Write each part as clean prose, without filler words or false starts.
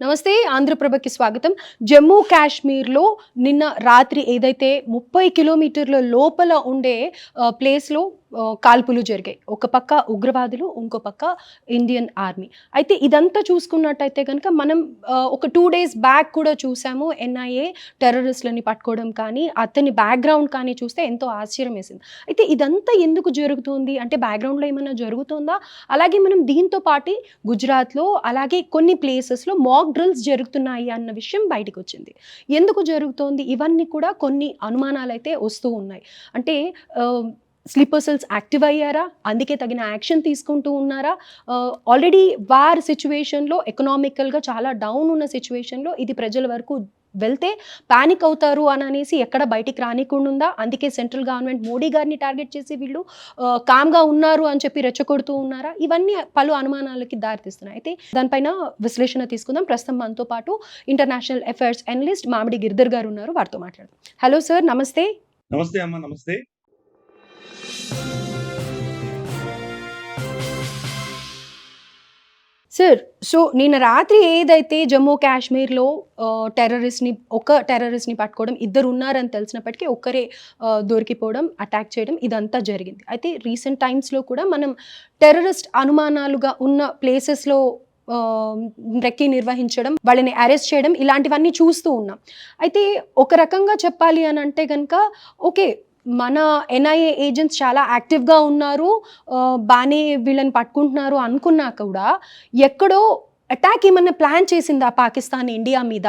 నమస్తే ఆంధ్రప్రభకి స్వాగతం. జమ్మూ కాశ్మీర్‌లో నిన్న రాత్రి ఏదైతే 30 కిలోమీటర్ల లోపల ఉండే ప్లేస్‌లో కాల్పులు జరిగాయి. ఒక పక్క ఉగ్రవాదులు, ఇంకో పక్క ఇండియన్ ఆర్మీ. అయితే ఇదంతా చూసుకున్నట్టయితే గనక మనం ఒక 2 డేస్ బ్యాక్ కూడా చూసాము. ఎన్ఐఏ టెర్రరిస్ట్‌లని పట్టుకోవడం కానీ, అతని బ్యాక్‌గ్రౌండ్ కానీ చూస్తే ఎంతో ఆశ్చర్యమేసింది. అయితే ఇదంతా ఎందుకు జరుగుతుంది? అంటే బ్యాక్‌గ్రౌండ్‌లో ఏమన్నా జరుగుతుందా? అలాగే మనం దీంతో పాటి గుజరాత్‌లో అలాగే కొన్ని ప్లేసెస్‌లో మాక్ డ్రిల్స్ జరుగుతున్నాయి అన్న విషయం బయటికొచ్చింది. ఎందుకు జరుగుతోంది? ఇవన్నీ కూడా కొన్ని అనుమానాలైతే వస్తూ ఉన్నాయి. అంటే స్లీపర్ సెల్స్ యాక్టివ్ అయ్యారా? అందుకే తగిన యాక్షన్ తీసుకుంటూ ఉన్నారా? ఆల్రెడీ వార్ సిట్యుయేషన్‌లో ఎకనామికల్‌గా చాలా డౌన్ ఉన్న సిట్యుయేషన్‌లో ఇది ప్రజల వరకు వెళ్తే పానిక్ అవుతారు అననేసి ఎక్కడ బయటికి రానీకుండుందా? అందుకే సెంట్రల్ గవర్నమెంట్ మోడీ గారిని టార్గెట్ చేసి వీళ్ళు కామ్‌గా ఉన్నారు అని చెప్పి రెచ్చగొడుతూ ఉన్నారా? ఇవన్నీ పలు అనుమానాలకి దారితీస్తున్నాయి. అయితే దానిపైన విశ్లేషణ తీసుకుందాం. ప్రస్తుతం మనతో పాటు ఇంటర్నేషనల్ అఫైర్స్ అనలిస్ట్ మామిడి గిరిధర్ గారు ఉన్నారు. వారితో మాట్లాడదాం. హలో సార్, నమస్తే. నమస్తే అమ్మ. నమస్తే. సార్, సో నిన్న రాత్రి ఏదైతే జమ్మూ కాశ్మీర్‌లో టెర్రరిస్ట్‌ని పట్టుకోవడం, ఇద్దరున్నారని తెలిసినప్పటికీ ఒక్కరే దొరికిపోవడం, అటాక్ చేయడం ఇదంతా జరిగింది. అయితే రీసెంట్ టైమ్స్‌లో కూడా మనం టెర్రరిస్ట్ అనుమానాలుగా ఉన్న ప్లేసెస్‌లో రెక్కీ నిర్వహించడం, వాళ్ళని అరెస్ట్ చేయడం ఇలాంటివన్నీ చూస్తూ ఉన్నాం. అయితే ఒక రకంగా చెప్పాలి అనంటే గనక ఓకే. మన ఎన్ఐఏ ఏజెంట్స్ చాలా యాక్టివ్‌గా ఉన్నారు. బానే వీళ్ళని పట్టుకుంటున్నారు అనుకున్నా కూడా ఎక్కడో అటాక్ ఏమన్నా ప్లాన్ చేసిందా పాకిస్తాన్ ఇండియా మీద?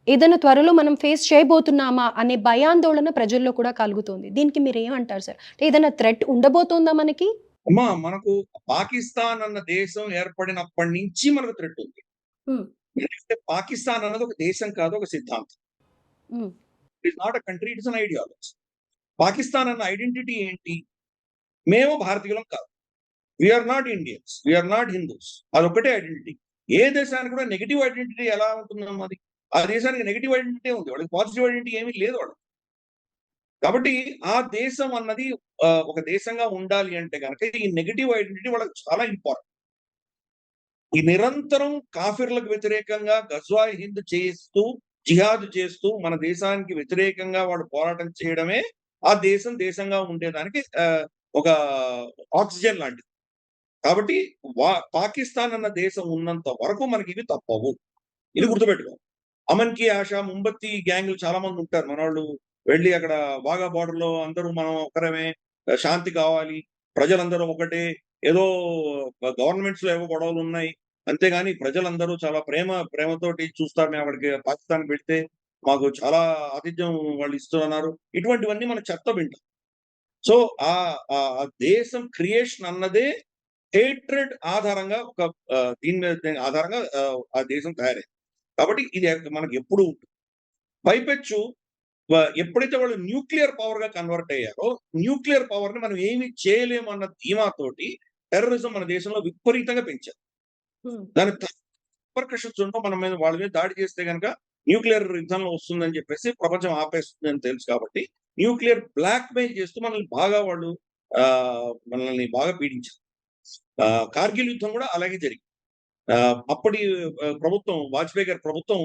ఏదైనా త్వరలో మనం ఫేస్ చేయబోతున్నామా అనే భయాందోళన ప్రజల్లో కూడా కలుగుతోంది. దీనికి మీరేమంటారు సార్? ఏదైనా థ్రెట్ ఉండబోతోందా మనకి? అమ్మా, మనకు పాకిస్తాన్ అన్న దేశం ఏర్పడినప్పటి నుంచి మనకు థ్రెట్ ఉంది. హ్మ్. ఎందుకంటే పాకిస్తాన్ అన్నది ఒక దేశం కాదు, ఒక సిద్ధాంతం. Hmm. It is not a country, it is an ideology. Pakistan అన్న ఐడెంటిటీ ఏంటి? మేము భారతీయులం కాదు. We are not Indians. We are not Hindus. అదొక్కటే ఐడెంటిటీ. ఏ దేశానికి కూడా నెగెటివ్ ఐడెంటిటీ ఎలా ఉంటుందమ్మా అది? ఆ దేశానికి నెగెటివ్ ఐడెంటిటీ ఉంది. వాళ్ళకి పాజిటివ్ ఐడెంటిటీ ఏమీ లేదు వాళ్ళకి. కాబట్టి ఆ దేశం అన్నది ఒక దేశంగా ఉండాలి అంటే గనక ఈ నెగెటివ్ ఐడెంటిటీ వాళ్ళకి చాలా ఇంపార్టెంట్. ఈ నిరంతరం కాఫిర్లకు వ్యతిరేకంగా గజ్వాయ్ హింద్ చేస్తూ, జిహాద్ చేస్తూ మన దేశానికి వ్యతిరేకంగా వాడు పోరాటం చేయడమే ఆ దేశం దేశంగా ఉండేదానికి ఒక ఆక్సిజన్ లాంటిది. కాబట్టి పాకిస్తాన్ అన్న దేశం ఉన్నంత వరకు మనకి ఇవి తప్పవు. ఇది హ్మ్. గుర్తుపెట్టుకో. అమన్ కి ఆష, ముంబత్తి గ్యాంగులు చాలా మంది ఉంటారు. మనోళ్ళు వెళ్లి అక్కడ వాఘా బార్డర్‌లో అందరూ మనం ఒక్కరమే, శాంతి కావాలి, ప్రజలందరూ ఒకటే, ఏదో గవర్నమెంట్స్‌లో ఏవో గొడవలున్నాయి. అంతేగాని ప్రజలందరూ చాలా ప్రేమతోటి చూస్తారు. మేము అక్కడికి పాకిస్తాన్‌కి వెళ్తే మాకు చాలా ఆతిథ్యం వాళ్ళు ఇస్తున్నారు. ఇటువంటివన్నీ మనం చెప్తా వింటాం. సో, ఆ దేశం క్రియేషన్ అన్నదే హేట్రెడ్ ఆధారంగా ఒక దీని ఆధారంగా ఆ దేశం తయారైంది. కాబట్టి ఇది మనకెప్పుడు ఉంటుంది. పైపెచ్చు ఎప్పుడైతే వాళ్ళు న్యూక్లియర్ పవర్‌గా కన్వర్ట్ అయ్యారో, న్యూక్లియర్ పవర్‌ని మనం ఏమి చేయలేము అన్న ధీమాతోటి టెర్రరిజం మన దేశంలో విపరీతంగా పెంచారు. హ్మ్. దాని రిపర్కషన్స్ ఉండవు. మన మీద వాళ్ళ మీద దాడి చేస్తే గనక న్యూక్లియర్ యుద్ధంలో వస్తుందని చెప్పేసి ప్రపంచం ఆపేస్తుందని తెలుసు కాబట్టి, న్యూక్లియర్ బ్లాక్‌మెయిల్ చేస్తూ మనల్ని బాగా పీడించారు. కార్గిల్ యుద్ధం కూడా అలాగే జరిగింది. అప్పటి ప్రభుత్వం, వాజ్పేయి గారి ప్రభుత్వం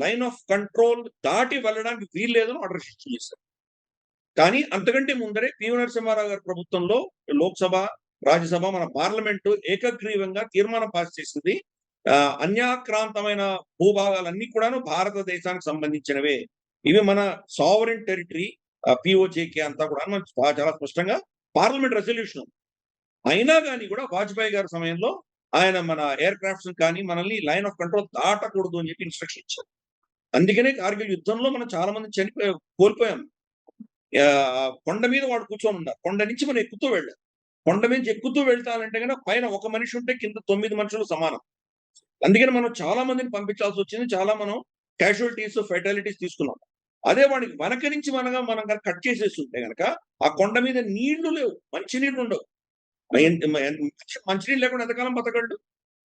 లైన్ ఆఫ్ కంట్రోల్ దాటి వెళ్ళడానికి వీల్లేదని ఆర్డర్ ఇష్యూ చేశారు. కానీ అంతకంటే ముందరే పివి నరసింహారావు గారి ప్రభుత్వంలో లోక్‌సభ, రాజ్యసభ, మన పార్లమెంటు ఏకగ్రీవంగా తీర్మానం పాస్ చేసింది. అన్యాక్రాంతమైన భూభాగాలన్నీ కూడాను భారతదేశానికి సంబంధించినవే. ఇవి మన సావరెన్ టెరిటరీ, పీఓజేకే అంతా కూడా మనకు చాలా స్పష్టంగా పార్లమెంట్ రెజల్యూషన్ ఉంది. అయినా గాని కూడా వాజ్పేయి గారి సమయంలో ఆయన మన ఎయిర్ క్రాఫ్ట్స్‌ని కానీ మనల్ని లైన్ ఆఫ్ కంట్రోల్ దాటకూడదు అని చెప్పి ఇన్‌స్ట్రక్షన్ ఇచ్చారు. అందుకనే కార్గిల్ యుద్ధంలో మనం చాలా మంది కోల్పోయాం. కొండ మీద వాడు కూర్చొనున్నారు. కొండ నుంచి మనం ఎక్కుతూ వెళ్ళాం. కొండ నుంచి ఎక్కుతూ వెళ్తానంటే గనక పైన ఒక మనిషి ఉంటే కింద 9 మనుషులు సమానం. అందుకని మనం చాలా మందిని పంపించాల్సొచ్చింది. చాలా మనం క్యాజువాలిటీస్, ఫెటాలిటీస్ తీసుకున్నాం. అదే వాడికి వెనక నుంచి మనం గనక కట్ చేసేసుంటే గనక ఆ కొండ మీద నీళ్లు లేవు. మంచినీళ్ళు ఉండవు. హ్మ్. మంచినీళ్ళు లేకుండా ఎంతకాలం బతకగలడు?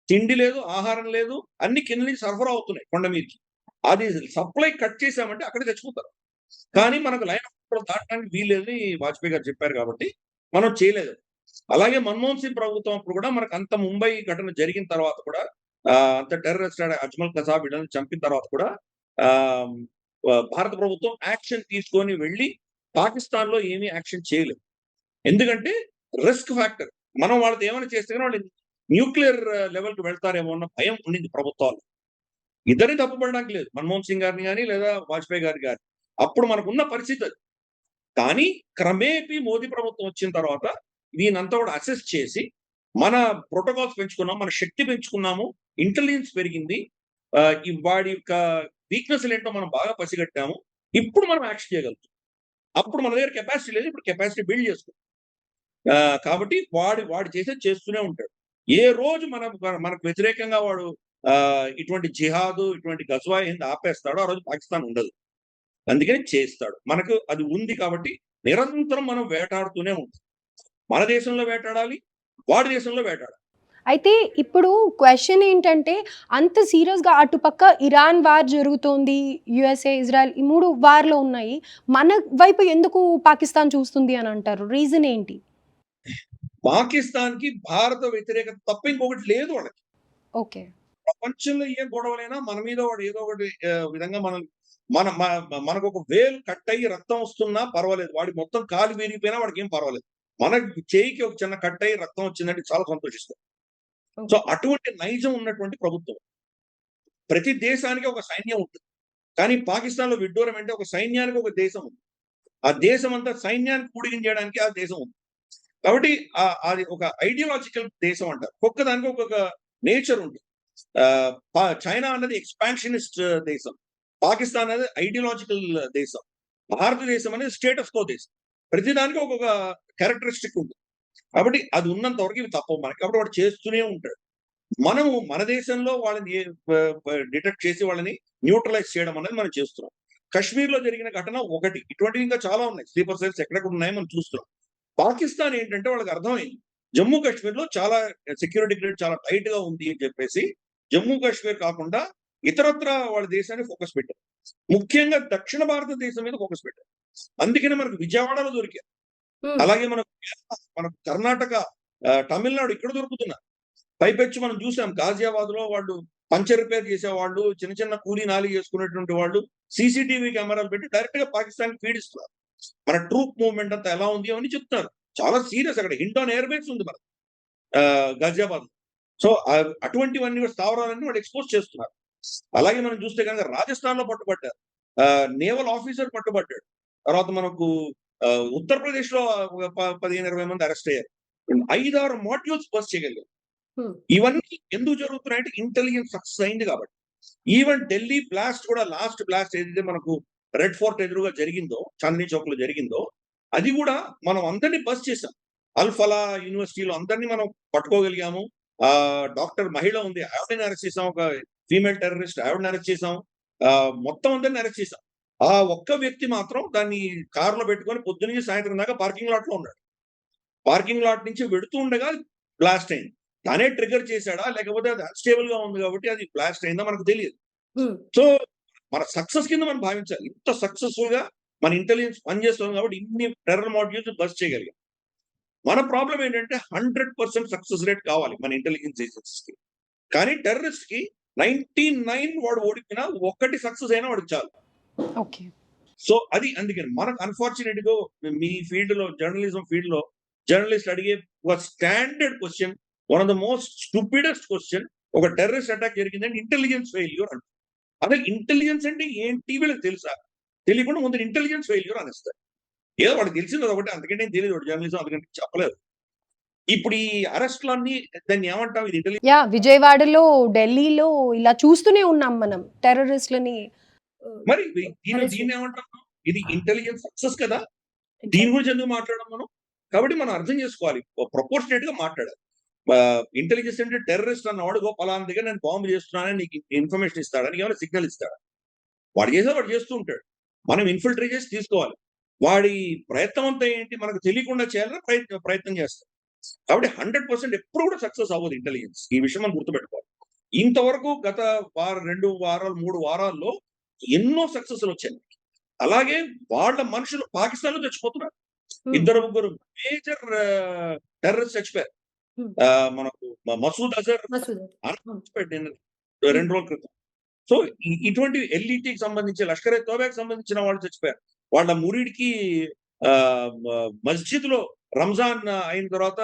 తిండి లేదు, ఆహారం లేదు. అన్ని కింద నుంచి సరఫరా అవుతున్నాయి కొండ మీదకి. అది సప్లై కట్ చేసామంటే అక్కడే చచ్చిపోతారు. హ్మ్. కానీ మనకు లైన్ ఆఫ్ కంట్రోల్ దాటడానికి వీల్లేదని వాజ్పేయి గారు చెప్పారు కాబట్టి, మనం చేయలేదు. అలాగే మన్మోహన్ సింగ్ ప్రభుత్వం అప్పుడు కూడా మనకు అంత ముంబై ఘటన జరిగిన తర్వాత కూడా అంత టెర్రరిస్ట్ అజ్మల్ కసాబ్ వీళ్ళని చంపిన తర్వాత కూడా ఆ, భారత ప్రభుత్వం యాక్షన్ తీసుకొని వెళ్ళి పాకిస్తాన్ లో ఏమీ యాక్షన్ చేయలేదు. ఎందుకంటే రిస్క్ ఫ్యాక్టర్. మనం వాళ్ళతో ఏమైనా చేస్తే కానీ వాళ్ళు న్యూక్లియర్ లెవెల్ కి వెళ్తారేమో అన్న భయం ఉండింది ప్రభుత్వాలు. ఇద్దరిని తప్పుపడడానికి లేదు, మన్మోహన్ సింగ్ గారిని కానీ లేదా వాజ్పేయి గారి గారి. అప్పుడు మనకున్న పరిస్థితి అది. కానీ క్రమేపీ మోదీ ప్రభుత్వం వచ్చిన తర్వాత దీనంతా కూడా అసెస్ చేసి మన ప్రోటోకాల్స్ పెంచుకున్నాం, మన శక్తి పెంచుకున్నాము, ఇంటెలిజెన్స్ పెరిగింది, వాడి యొక్క వీక్నెస్ ఏంటో మనం బాగా పసిగట్టాము. ఇప్పుడు మనం యాక్షన్ చేయగలుగుతాం. అప్పుడు మన దగ్గర కెపాసిటీ లేదు, ఇప్పుడు కెపాసిటీ బిల్డ్ చేసుకుంటాం. కాబట్టి వాడు చేసేది చేస్తూనే ఉంటాడు. ఏ రోజు మనకు వ్యతిరేకంగా వాడు ఇటువంటి జిహాదు, ఇటువంటి గజ్వా ఏంది ఆపేస్తాడో ఆ రోజు పాకిస్తాన్ ఉండదు. అందుకని చేస్తాడు. మనకు అది ఉంది కాబట్టి నిరంతరం మనం వేటాడుతూనే ఉంటాం. మన దేశంలో వేటాడాలి, వాడి దేశంలో వేటాడాలి. అయితే ఇప్పుడు క్వెషన్ ఏంటంటే, అంత సీరియస్‌గా అటుపక్క ఇరాన్ వార్ జరుగుతోంది, యూఎస్ఏ, ఇజ్రాయెల్ ఈ 3 వార్‌లో ఉన్నాయి. మన వైపు ఎందుకు పాకిస్తాన్ చూస్తుంది అని అంటారు? రీజన్ ఏంటి? పాకిస్తాన్‌కి భారత వ్యతిరేకత తప్ప ఇంకొకటి లేదు వాళ్ళకి. ఓకే. ప్రపంచంలో ఏ గొడవలైనా మన మీద వాడు ఏదో ఒకటి విధంగా మన మ మనకొక వేలు కట్ అయ్యి రక్తం వస్తున్నా పర్వాలేదు. వాడి మొత్తం కాలు విరిగిపోయినా వాడికేం పర్వాలేదు. మన చేయికి ఒక చిన్న కట్ అయ్యి రక్తం వచ్చిందంటే చాలా సంతోషిస్తాం. సో అటువంటి నైజం ఉన్నటువంటి ప్రభుత్వం. ప్రతి దేశానికి ఒక సైన్యం ఉంటుంది. కానీ పాకిస్తాన్‌లో విడ్డూరం అంటే ఒక సైన్యానికి ఒక దేశం ఉంది. ఆ దేశం అంతా సైన్యాన్ని కూడిగించడానికి ఆ దేశం ఉంది. కాబట్టి అది ఒక ఐడియాలజికల్ దేశం అంటారు. ఒక్కొక్కదానికి ఒక్కొక్క నేచర్ ఉంటుంది. చైనా అన్నది ఎక్స్పాన్షనిస్ట్ దేశం. పాకిస్తాన్ అనేది ఐడియాలజికల్ దేశం. భారతదేశం అనేది స్టేటస్ కో దేశం. ప్రతిదానికి ఒక్కొక్క క్యారెక్టరిస్టిక్ ఉంటుంది. కాబట్టి అది ఉన్నంత వరకు ఇవి తప్పవు మనకి. కాబట్టి వాడు చేస్తూనే ఉంటాడు. మనము మన దేశంలో వాళ్ళని డిటెక్ట్ చేసి వాళ్ళని న్యూట్రలైజ్ చేయడం అనేది మనం చేస్తున్నాం. కశ్మీర్‌లో జరిగిన ఘటన ఒకటి. ఇటువంటివి ఇంకా చాలా ఉన్నాయి. స్లీపర్ సెల్స్ ఎక్కడెక్కడ ఉన్నాయో మనం చూస్తున్నాం. పాకిస్తాన్ ఏంటంటే వాళ్ళకి అర్థమైంది. జమ్మూ కాశ్మీర్‌లో చాలా సెక్యూరిటీ గ్రిడ్ చాలా టైట్‌గా ఉంది అని చెప్పేసి జమ్మూ కాశ్మీర్ కాకుండా ఇతరత్రా వాళ్ళ దేశాన్ని ఫోకస్ పెట్టారు. ముఖ్యంగా దక్షిణ భారతదేశం మీద ఫోకస్ పెట్టారు. అందుకనే మనకు విజయవాడలో దొరికారు. అలాగే మనకు కర్ణాటక, తమిళనాడు ఇక్కడ దొరుకుతున్నారు. పైపెచ్చు మనం చూసాం గాజియాబాద్‌లో వాళ్ళు పంచర్ రిపేర్ చేసేవాళ్ళు, చిన్న చిన్న కూలీ నాలి చేసుకునేటువంటి వాళ్ళు సీసీటీవీ కెమెరాలు పెట్టి డైరెక్ట్‌గా పాకిస్తాన్‌కి ఫీడ్ ఇస్తున్నారు. మన ట్రూప్ మూవ్‌మెంట్ అంతా ఎలా ఉంది అని చెప్తున్నారు. చాలా సీరియస్ అక్కడ హిండాన్ ఎయిర్ బేస్ ఉంది మనకు గాజియాబాద్. సో, అటువంటివన్నీ స్థావరాలన్నీ వాళ్ళు ఎక్స్‌పోజ్ చేస్తున్నారు. అలాగే మనం చూస్తే గనుక రాజస్థాన్‌లో పట్టుబడ్డారు. Naval officer పట్టుబడ్డాడు. తర్వాత మనకు ఉత్తరప్రదేశ్‌లో ఒక 15, 20 మంది అరెస్ట్ అయ్యారు. 5, 6 మాడ్యూల్స్ బస్ట్ చేయగలిగారు. ఇవన్నీ ఎందుకు జరుగుతున్నాయంటే ఇంటెలిజెన్స్ సక్సెస్ అయింది కాబట్టి. ఈవెన్ ఢిల్లీ బ్లాస్ట్ కూడా లాస్ట్ బ్లాస్ట్ ఏదైతే మనకు రెడ్ ఫోర్ట్ ఎదురుగా జరిగిందో, చాందినీ చౌక్‌లో జరిగిందో, అది కూడా మనం అందరిని బస్ట్ చేసాం. అల్-ఫలా యూనివర్సిటీలో అందరిని మనం పట్టుకోగలిగాము. డాక్టర్ మహిళ ఉంది. ఆవిడని అరెస్ట్ చేసాం. ఒక ఫీమేల్ టెర్రరిస్ట్ ఆవిడని అరెస్ట్ చేసాం. మొత్తం అందరిని అరెస్ట్ చేసాం. ఆ ఒక్క వ్యక్తి మాత్రం దాన్ని కార్‌లో పెట్టుకొని పొద్దున్నుంచి సాయంత్రం దాకా పార్కింగ్ లాట్‌లో ఉన్నాడు. పార్కింగ్ లాట్ నుంచి వెడుతూ ఉండగా బ్లాస్ట్ అయింది. తనే ట్రిగ్గర్ చేసాడా? లేకపోతే అది అన్‌స్టేబుల్‌గా ఉంది కాబట్టి అది బ్లాస్ట్ అయిందా మనకు తెలీదు. సో, మన సక్సెస్ కింద మనం భావించాలి. ఇంత సక్సెస్‌ఫుల్‌గా మన ఇంటెలిజెన్స్ పనిచేస్తుంది కాబట్టి ఇన్ని టెర్రర్ మాడ్యూల్స్ బస్ట్ చేయగలిగాం. మన ప్రాబ్లమ్ ఏంటంటే 100% సక్సెస్ రేట్ కావాలి మన ఇంటెలిజెన్స్ ఏజెన్సీస్‌కి. కానీ టెర్రరిస్ట్‌కి 99 వాడు ఓడిపోయినా ఒక్కటి సక్సెస్ అయినా వాడికి చాలు. ఓకే. సో, అది అందుకని మనకు అన్‌ఫార్చునేట్‌గా మీ ఫీల్డ్‌లో జర్నలిజం ఫీల్డ్‌లో జర్నలిస్ట్ అడిగే ఒక standard question, one of the most stupidest question, ఒక టెర్రరిస్ట్ అటాక్ జరిగిందంటే ఇంటెలిజెన్స్ ఫెయిల్యూర్ అంటారు. అసలు ఇంటెలిజెన్స్ అంటే ఏంటి వీళ్ళకి తెలుసా? తెలియకుండా ముందు ఇంటెలిజెన్స్ ఫెయిల్యూర్ అనేస్తారు. ఏదో వాడికి తెలిసింది అదొకటి, అంతకంటే ఏం తెలీదు వాడు జర్నలిజం అందుకంటే చెప్పలేదు. ఇప్పుడు ఈ అరెస్ట్‌లన్నీ దాన్ని ఏమంటాం ఇది యాహ్! విజయవాడలో, ఢిల్లీలో ఇలా చూస్తూనే ఉన్నాం మనం టెర్రరిస్ట్‌లని మరి అరెస్ట్ దీన్ని ఏమంటాం? ఇది ఇంటెలిజెన్స్ సక్సెస్ కదా! దీని గురించి ఎందుకు మాట్లాడం మనం? కాబట్టి మనం అర్థం చేసుకోవాలి. ప్రపోర్షనేట్‌గా మాట్లాడాలి. ఇంటెలిజెన్స్ అంటే టెర్రరిస్ట్ అన్నవాడు పలానా దగ్గర నేను బాంబు చేస్తున్నానని నీకు ఇన్ఫర్మేషన్ ఇస్తాడా? నీకేమైనా సిగ్నల్ ఇస్తాడా? వాడు చేసేది వాడు చేస్తూ ఉంటాడు. మనం ఇన్ఫిల్ట్రేట్ చేసి తీసుకోవాలి. వాడి ప్రయత్నం అంతా ఏంటి? మనకు తెలియకుండా చేయాలని ప్రయత్నం చేస్తాం. కాబట్టి 100% ఎప్పుడు కూడా సక్సెస్ అవ్వదు ఇంటెలిజెన్స్. ఈ విషయం మనం గుర్తుపెట్టుకోవాలి. ఇంతవరకు గత 2 వారాలు, 3 వారాల్లో ఎన్నో సక్సెస్‌లు వచ్చాయి. అలాగే వాళ్ళ మనుషులు పాకిస్తాన్‌లో చచ్చిపోతున్నారు. ఇద్దరు, ముగ్గురు మేజర్ టెర్రరిస్ట్ చచ్చిపోయారు. హ్మ్. మనకు మసూద్ అజర్ మసూద్. అవును. పెట్టిన హ్మ్. 2 రోజుల క్రితం. సో, ఇటువంటి ఎల్‌ఈటీకి సంబంధించి, లష్కర్ ఎ తోబాకి సంబంధించిన వాళ్ళు చచ్చిపోయారు. వాళ్ళ మురీడికి మస్జిద్‌లో రంజాన్ అయిన తర్వాత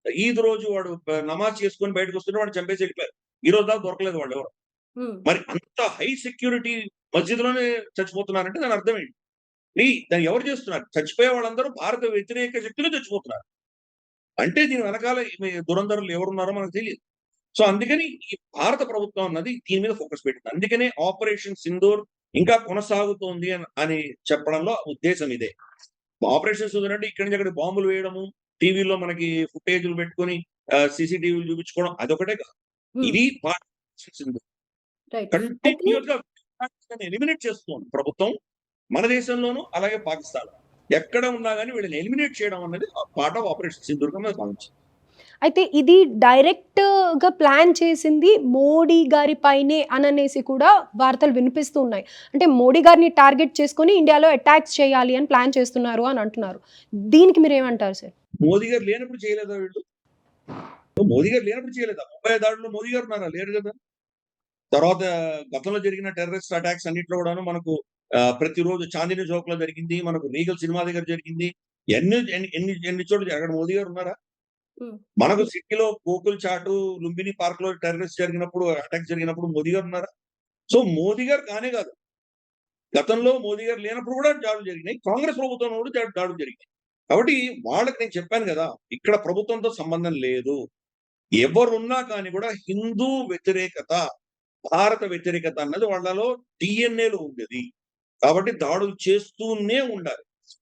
ఈద్ రోజు వాడు నమాజ్ చేసుకొని బయటకొస్తుంటే వాడిని చంపేసి ఎళ్ళిపోయారు. ఈ రోజు దాకా దొరకలేదు వాళ్ళెవరు. హ్మ్. మరి అంత హై సెక్యూరిటీ మస్జిద్‌లోనే చచ్చిపోతున్నారంటే దాని అర్థం ఏంటి? దాన్ని ఎవరు చేస్తున్నారు? చచ్చిపోయే వాళ్ళందరూ భారత వ్యతిరేక శక్తులు చచ్చిపోతున్నారు. అంటే దీని వెనకాల దురంధరులు ఎవరున్నారో మనకు తెలీదు. సో, అందుకని ఈ భారత ప్రభుత్వం అన్నది దీని మీద ఫోకస్ పెట్టింది. అందుకనే ఆపరేషన్ సింధూర్ ఇంకా కొనసాగుతోంది అని చెప్పడంలో ఉద్దేశ్యం ఇదే. ఆపరేషన్ సింధూర్ అంటే ఇక్కడి నుంచి అక్కడికి బాంబులు వేయడము, టీవీలో మనకి ఫుటేజ్‌లు పెట్టుకొని సీసీటీవీలు చూపించుకోవడం అదొకటే కాదు. హ్మ్. ఇది పార్ట్ ఆపరేషన్ సింధూర్. రైట్. అయితే కంటిన్యూయస్‌గా ఎలిమినేట్ చేస్తుంది ప్రభుత్వం. మన దేశంలోను, అలాగే పాకిస్తాన్‌లో. ఎక్కడ ఉన్నా గాని వీళ్ళని ఎలిమినేట్ చేయడం అన్నది పార్ట్ ఆఫ్ ఆపరేషన్ సింధూర్‌గా మనం భావించాలి. అయితే ఇది డైరెక్ట్‌గా ప్లాన్ చేసింది మోడీ గారి పైనే అననేసి కూడా వార్తలు వినిపిస్తూ ఉన్నాయి. అంటే మోడీ గారిని టార్గెట్ చేసుకొని ఇండియాలో అటాక్స్ చేయాలి అని ప్లాన్ చేస్తున్నారు అని అంటున్నారు. దీనికి మీరేమంటారు సార్? మోదీ గారు లేనప్పుడు చేయలేదా వీళ్ళు? మోదీ గారు లేనప్పుడు చేయలేదా? ముంబై దాడిలో మోదీ గారు ఉన్నారా? లేరు గదా! తర్వాత గతంలో జరిగిన టెర్రరిస్ట్ అటాక్స్ అన్నిట్లో గూడాను మనకు ప్రతిరోజు చాందినీ చౌక్‌లో జరిగింది. మనకు రీగల్ సినిమా దగ్గర జరిగింది. ఎన్ని చోట్ల అక్కడ మోదీ గారు ఉన్నారా? హ్మ్. మనకు సిటీలో గోకుల్ చాటు, లుంబిని పార్క్‌లో టెర్రరిస్ట్ జరిగినప్పుడు, అటాక్ జరిగినప్పుడు మోదీ గారు ఉన్నారా? సో, మోదీ గారు కానే కాదు. గతంలో మోదీ గారు లేనప్పుడు గూడా దాడులు జరిగినాయి. కాంగ్రెస్ ప్రభుత్వంలో గూడా దాడులు జరిగినాయి. కాబట్టి వాళ్ళకి నేను చెప్పాను గదా! ఇక్కడ ప్రభుత్వంతో సంబంధం లేదు. ఎవరున్నా కానీ గూడా హిందూ వ్యతిరేకత, భారత వ్యతిరేకత అన్నది వాళ్ళలో డీఎన్ఏలో ఉందది. కాబట్టి దాడులు చేస్తూనే ఉండాలి.